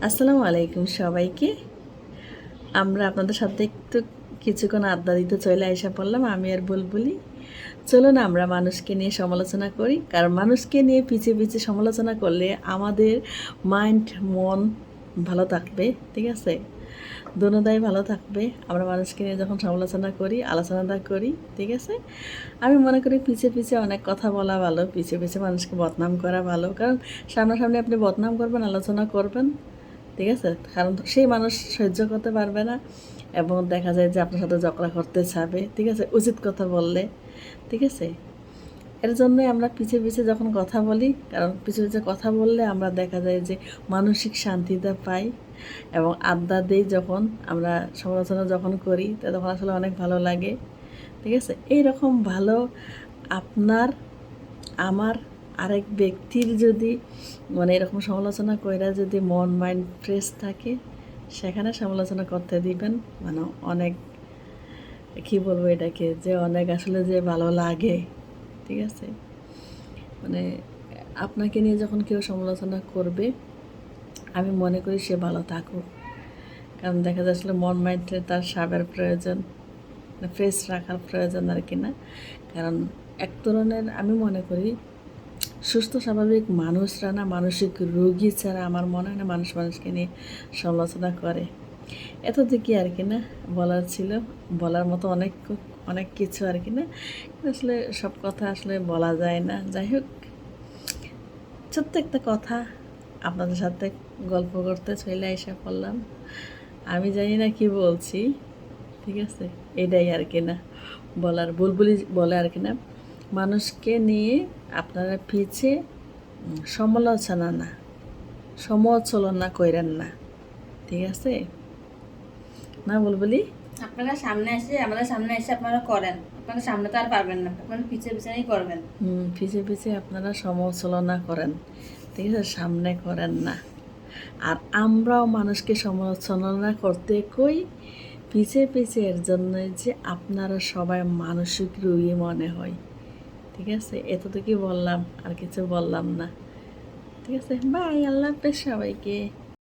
আসসালামু আলাইকুম সবাইকে। আমরা আপনাদের সাথে একটু কিছুক্ষণ আড্ডা দিতে চলে আইসা পড়লাম আমি আর বুলবুলি। চলুন আমরা মানুষকে নিয়ে সমালোচনা করি, কারণ মানুষকে নিয়ে পিছিয়ে পিছিয়ে সমালোচনা করলে আমাদের মাইন্ড মন ভালো থাকবে, ঠিক আছে, দোনোটাই ভালো থাকবে। আমরা মানুষকে নিয়ে যখন সমালোচনা করি, আলোচনাটা করি, ঠিক আছে। আমি মনে করি পিছিয়ে পিছিয়ে অনেক কথা বলা ভালো, পিছিয়ে পিছিয়ে মানুষকে বদনাম করা ভালো, কারণ সামনাসামনি আপনি বদনাম করবেন, আলোচনা করবেন, ঠিক আছে, কারণ সেই মানুষ সহ্য করতে পারবে না এবং দেখা যায় যে আপনার সাথে ঝগড়া করতে চাবে, ঠিক আছে, উচিত কথা বললে, ঠিক আছে। এর জন্যই আমরা পিছিয়ে পিছিয়ে যখন কথা বলি, কারণ পিছিয়ে পিছিয়ে কথা বললে আমরা দেখা যায় যে মানসিক শান্তিটা পাই এবং আড্ডা দিই যখন আমরা সমালোচনা যখন করি তখন আসলে অনেক ভালো লাগে, ঠিক আছে। এইরকম ভালো আপনার আমার আরেক ব্যক্তির যদি মানে এরকম সমালোচনা কইরা যদি মন মাইন্ড ফ্রেশ থাকে, সেখানে সমালোচনা করতে দিবেন, মানে অনেক কী বলবো এটাকে, যে অনেক আসলে যে ভালো লাগে, ঠিক আছে। মানে আপনাকে নিয়ে যখন কেউ সমালোচনা করবে আমি মনে করি সে ভালো থাকুক, কারণ দেখা যায় আসলে মন মাইন্ডে তার সাবের প্রয়োজন, ফ্রেশ রাখার প্রয়োজন আর কি না। কারণ এক ধরনের আমি মনে করি সুস্থ স্বাভাবিক মানুষরা না মানসিক রোগী ছাড়া আমার মনে হয় না মানুষ মানুষকে নিয়ে সমালোচনা করে। এত দিকে আর কি না বলার ছিল, বলার মতো অনেক অনেক কিছু আর কি না, আসলে সব কথা আসলে বলা যায় না। যাই হোক, ছোট্ট একটা কথা আপনাদের সাথে গল্প করতে চলে এসে পড়লাম। আমি জানি না কি বলছি, ঠিক আছে, এটাই আর কি না বলার। বুলবুলি বলে আর কি না, মানুষকে নিয়ে আপনারা পিছিয়ে সমালোচনা না, সমালোচনা কইরেন না, ঠিক আছে না বুলবুলি? আপনারা সামনে এসে আমাদের সামনে এসে আপনারা করেন, আপনারা সামনে তো আর পারবেন না, আপনারা পিছিয়ে পিছিয়েই করবেন। পিছিয়ে পিছিয়ে আপনারা সমালোচনা করেন, ঠিক আছে, সামনে করেন না। আর আমরাও মানুষকে সমালোচনা করতে কই পিছিয়ে পিছিয়ে, এর জন্যই যে আপনারা সবাই মানসিক রোগী মনে হয়, ঠিক আছে। এতটুকুই বললাম, আর কিছু বললাম না, ঠিক আছে। বাই, আল্লাহ হাফেজ সবাইকে।